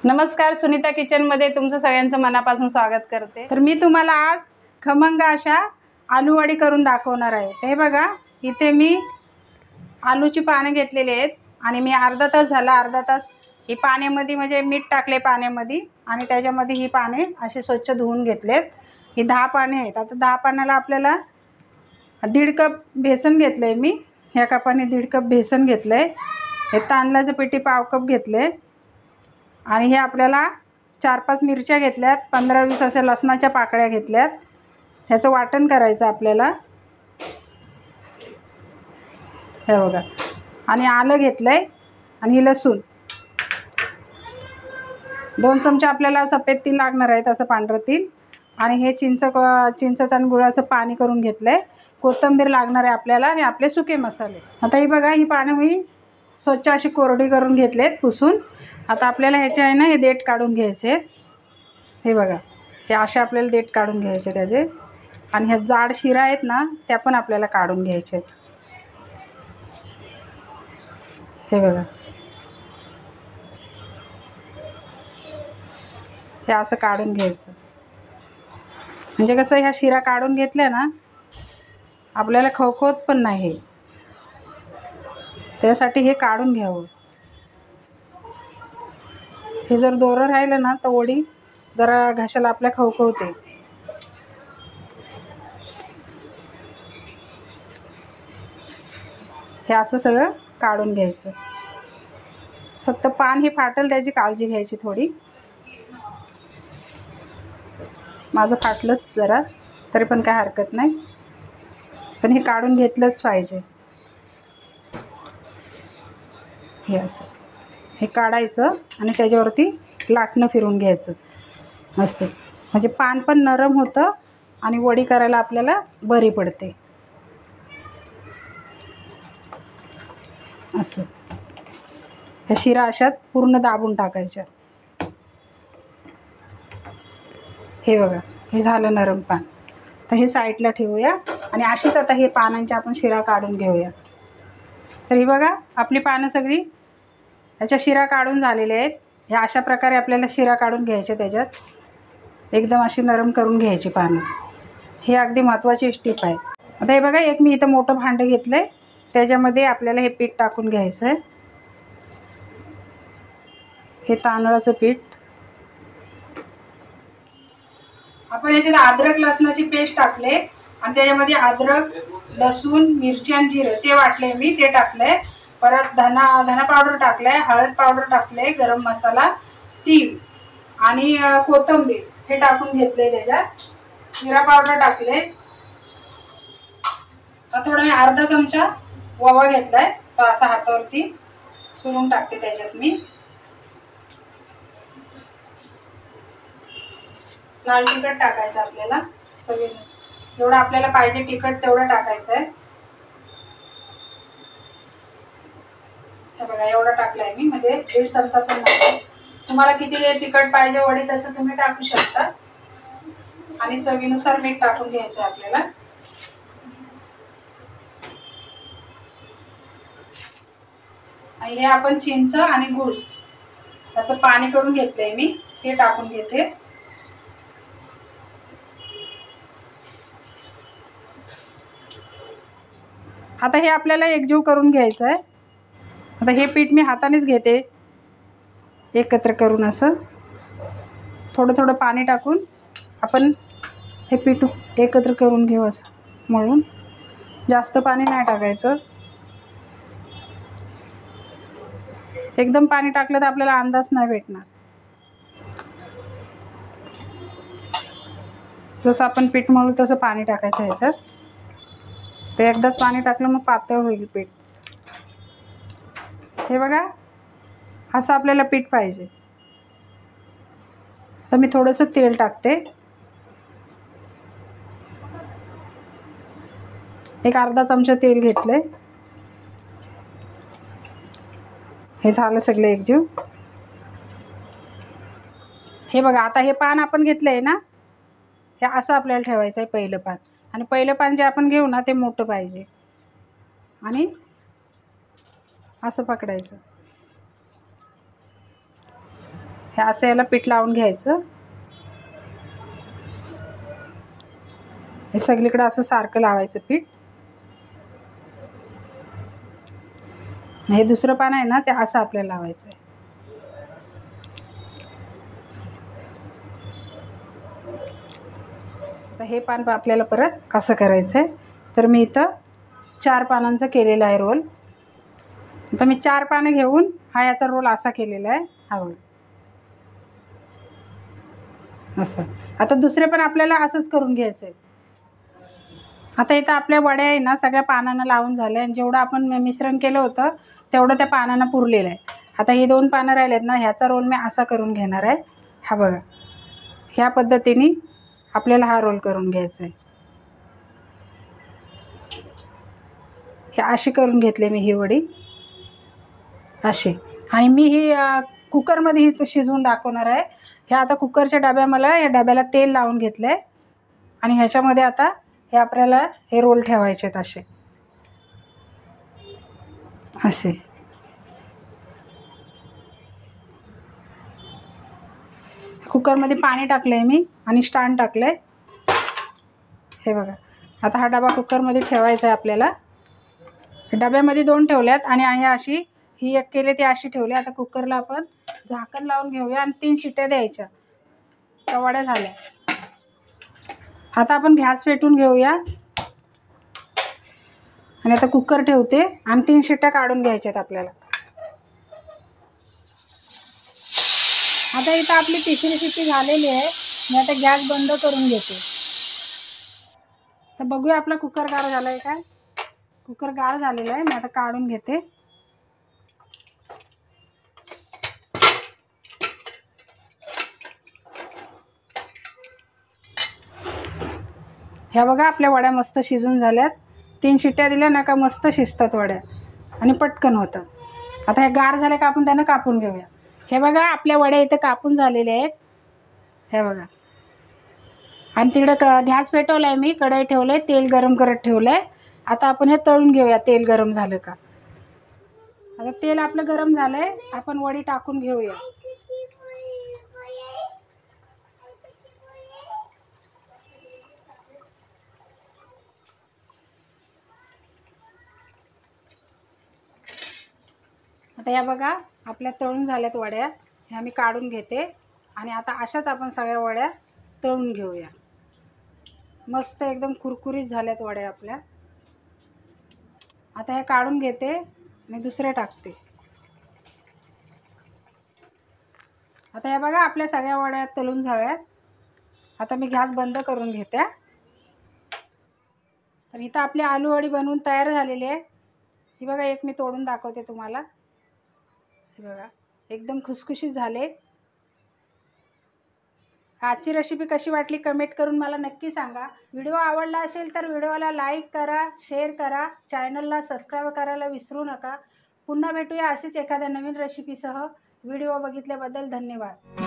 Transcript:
नमस्कार, सुनीता किचनमध्ये तुमचं सगळ्यांचं मनापासून स्वागत करते। तर मी तुम्हाला आज खमंग अशा आलू वडी करून दाखवणार आहे। ते बघा, इथे मी आलूची पाने घेतलेली आहेत आणि मी अर्धा तास झाला, अर्धा तास ही पाण्यामध्ये म्हणजे मीठ टाकले पाण्यामध्ये आणि त्याच्यामध्ये ही पाने असे स्वच्छ धुवून घेतलेत। ही 10 पाने आहेत। आता 10 पानाला आपल्याला 1.5 कप बेसन घेतलंय मी। ह्या कपाने 1.5 कप बेसन घेतलंय। हे तांदळाचं पिठी पाव कप घेतले आणि हे आपल्याला 4-5 मिरच्या घेतल्यात, 15-20 अशा लसणाच्या पाकळ्या घेतल्यात। ह्याचं वाटण करायचं आपल्याला, हे बघा। आणि आलं घेतलंय आणि ही लसूण 2 चमचे आपल्याला सफेद तीळ लागणार आहेत, असं पांढरं तीळ। आणि हे चिंचेचं आणि गुळाचं पाणी करून घेतलंय। कोथिंबीर लागणार आहे आपल्याला आणि आपले सुके मसाले। आता ही बघा, ही पानं मी स्वच्छ अशी कोरडी करून घेतलेत पुसून। आता आपल्याला ह्याचे आहे ना, हे देठ काढून घ्यायचे। हे बघा, हे असे आपल्याला देठ काढून घ्यायचे त्याचे। आणि ह्या जाड शिरा आहेत ना, त्या पण आपल्याला काढून घ्यायचे आहेत। हे बघा, हे असं काढून घ्यायचं। म्हणजे कसं, ह्या शिरा काढून घेतल्या ना, आपल्याला खवखवत पण नाही, त्यासाठी हे काढून घ्यावं। हे जर दोरं राहिलं ना, तर वडी जरा घशाला आपल्या खवखवते। हे असं सगळं काढून घ्यायचं। फक्त पान हे फाटल त्याची काळजी घ्यायची थोडी। माझं फाटलंच जरा, तरी पण काय हरकत नाही, पण हे काढून घेतलंच पाहिजे। हे असं हे काढायचं आणि त्याच्यावरती लाटणं फिरून घ्यायचं असं, म्हणजे पान पण नरम होतं आणि वडी करायला आपल्याला बरी पडते। असं ह्या शिरा अशात पूर्ण दाबून टाकायच्या। हे बघा, हे झालं नरम पान। तर हे साईडला ठेवूया आणि अशीच आता हे पानांची आपण शिरा काढून घेऊया। तर ही बघा, आपली पानं सगळी ह्याच्या शिरा काढून झालेल्या आहेत। ह्या अशा प्रकारे आपल्याला शिरा काढून घ्यायच्या, त्याच्यात एकदम अशी नरम करून घ्यायची पानं। ही अगदी महत्त्वाची टिप आहे। आता हे बघा, एक मी इथं मोठं भांडं घेतलंय, त्याच्यामध्ये आपल्याला हे पीठ टाकून घ्यायचं आहे। हे तांदळाचं पीठ, आपण याच्यात अद्रक लसणाची पेस्ट टाकले आणि त्याच्यामध्ये अद्रक, लसूण, मिरची आणि जिरे ते वाटले मी, ते टाकले। परत धना पावडर टाकले, हळद पावडर टाकले, गरम मसाला, तीळ आणि कोथिंबीर हे टाकून घेतले। त्याच्यात जिरा पावडर टाकले। थोडा मी अर्धा चमचा ओवा घेतलाय, तो असा हातावरती चुरून टाकते त्याच्यात मी। लाल तिखट टाकायचं आपल्याला चवीनुसार, जेवढं आपल्याला पाहिजे तिखट तेवढं टाकायचं आहे। हे बघा, एवढं टाकलंय मी, म्हणजे 1.5 चमचा पण नाही। तुम्हाला किती तिखट पाहिजे वडी तसं तुम्ही टाकू शकता। आणि चवीनुसार मीठ टाकून घ्यायचं आपल्याला। हे आपण चिंच आणि गूळ त्याचं पाणी करून घेतलंय मी, ते टाकून घेते। आता हे आपल्याला एकजीव करून घ्यायचं आहे। आता हे पीठ मी हातानेच घेते एकत्र करून, असं थोडं थोडं पाणी टाकून आपण हे पीठ एकत्र करून घेऊ, असं मळून। जास्त पाणी नाही टाकायचं, एकदम पाणी टाकलं तर आपल्याला अंदाज नाही भेटणार। जसं आपण पीठ मळू तसं पाणी टाकायचं ह्याच्यात। ते एकदाच पाणी टाकलं मग पातळ होईल पीठ। हे बघा, असं आपल्याला पीठ पाहिजे। तर मी थोडंसं तेल टाकते, एक अर्धा चमचा तेल घेतले। हे झालं सगळं एकजीव। हे बघा, आता हे पान आपण घेतलंय ना, हे असं आपल्याला ठेवायचं आहे पहिलं पान। आणि पहिलं पान जे आपण घेऊ ना, ते मोठं पाहिजे आणि असं पकडायचं। हे असं याला पीठ लावून घ्यायचं. हे सगळीकडे असं सारखं लावायचं पीठ. हे दुसरं पान आहे ना ते असं आपल्याला लावायचं आहे. आता हे पान आपल्याला परत असं करायचं आहे. तर मी इथं 4 पानांचं केलेलं आहे रोल. आता मी 4 पानं घेऊन हा याचा रोल असा केलेला आहे. हा बघा असं. आता दुसरे पण आपल्याला असंच करून घ्यायचं आहे. आता इथं आपल्या वड्या आहे ना सगळ्या पानांना लावून झाल्या आणि जेवढं आपण मिश्रण केलं होतं तेवढं त्या पानांना पुरलेलं आहे. आता ही 2 पानं राहिलेत ना ह्याचा रोल मी असा करून घेणार आहे. हा बघा ह्या पद्धतीने आपल्याला हा रोल करून घ्यायचा आहे. हे अशी करून घेतले मी ही वडी अशी. आणि मी ही कुकरमध्ये ही शिजवून दाखवणार आहे. हे आता कुकरच्या डब्या मला या डब्याला तेल लावून घेतलं आहे आणि ह्याच्यामध्ये आता हे आपल्याला हे रोल ठेवायचे आहेत असे असे. कुकरमध्ये पाणी टाकलं आहे मी आणि स्टँड टाकलं आहे. हे बघा आता हा डबा कुकरमध्ये ठेवायचा आहे आपल्याला. डब्यामध्ये 2 ठेवल्यात आणि अशी ही एक केली ती अशी ठेवली. आता कुकरला आपण झाकण लावून घेऊया आणि 3 शिट्ट्या द्यायच्या. त्या वड्या झाल्या. आता आपण गॅस पेटवून घेऊया आणि आता कुकर ठेवते आणि 3 शिट्ट्या काढून घ्यायच्यात आपल्याला. आता इथं आपली 3री शिट्टी झालेली आहे. मी आता गॅस बंद करून घेते. तर बघूया आपला कुकर गार झाला आहे काय. कुकर गार झालेला आहे. मी आता काढून घेते. ह्या बघा आपल्या वड्या मस्त शिजून झाल्यात. 3 शिट्ट्या दिल्या ना का मस्त शिजतात वड्या आणि पटकन होतात. आता हे गार झाले का आपण त्यांना कापून घेऊया. हे बघा आपल्या वड्या इथं कापून झालेल्या आहेत. हे बघा आणि तिकडं गॅस पेटवला आहे मी. कढई ठेवलं आहे. तेल गरम करत ठेवलं आहे. आता आपण हे तळून घेऊया. तेल गरम झालं का. आता तेल आपलं गरम झालं आहे. आपण वडी टाकून घेऊया. आता या बघा आपल्या तळून झाल्यात वड्या. ह्या मी काढून घेते आणि आता अशाच आपण सगळ्या वड्या तळून घेऊया. मस्त एकदम कुरकुरीत झाल्यात वड्या आपल्या. आता हे काढून घेते आणि दुसरे टाकते. आता हे बघा आपल्या सगळ्या वड्या तळून झाल्यात. आता मी गॅस बंद करून घेते. तर इथं आपली आलू वडी बनवून तयार झालेली आहे. ही बघा एक मी तोडून दाखवते तुम्हाला. हे बघा एकदम खुसखुशीत झाले. आजची रेसिपी कशी वाटली कमेंट करून मला नक्की सांगा. व्हिडिओ आवडला असेल तर व्हिडिओला लाईक करा, शेअर करा, चॅनलला सबस्क्राईब करायला विसरू नका. पुन्हा भेटूया अशीच एखाद्या नवीन रेसिपीसह. व्हिडिओ बघितल्याबद्दल धन्यवाद.